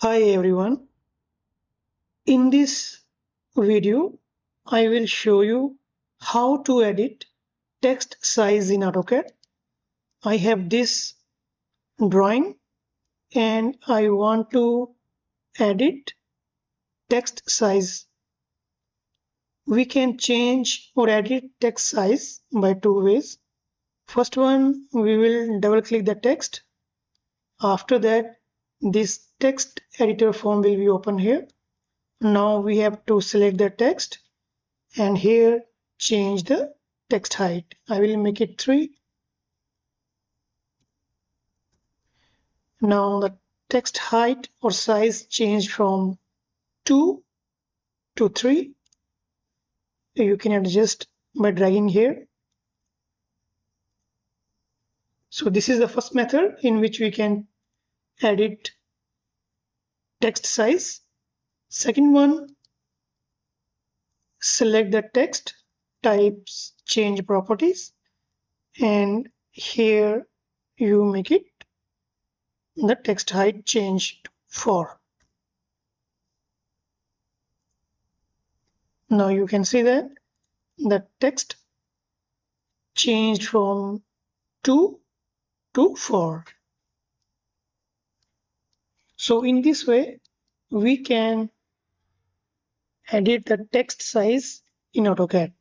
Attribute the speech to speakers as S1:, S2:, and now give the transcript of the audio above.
S1: Hi everyone. In this video, I will show you how to edit text size in AutoCAD. I have this drawing and I want to edit text size. We can change or edit text size by two ways. First one, we will double click the text. After that, this text editor form will be open here. Now we have to select the text and here change the text height. I will make it 3. Now the text height or size changed from 2 to 3. You can adjust by dragging here. So this is the first method in which we can edit text size. Second one, select the text, types, change properties, and here you make it the text height changed to 4. Now you can see that the text changed from 2 to 4. So in this way, we can edit the text size in AutoCAD.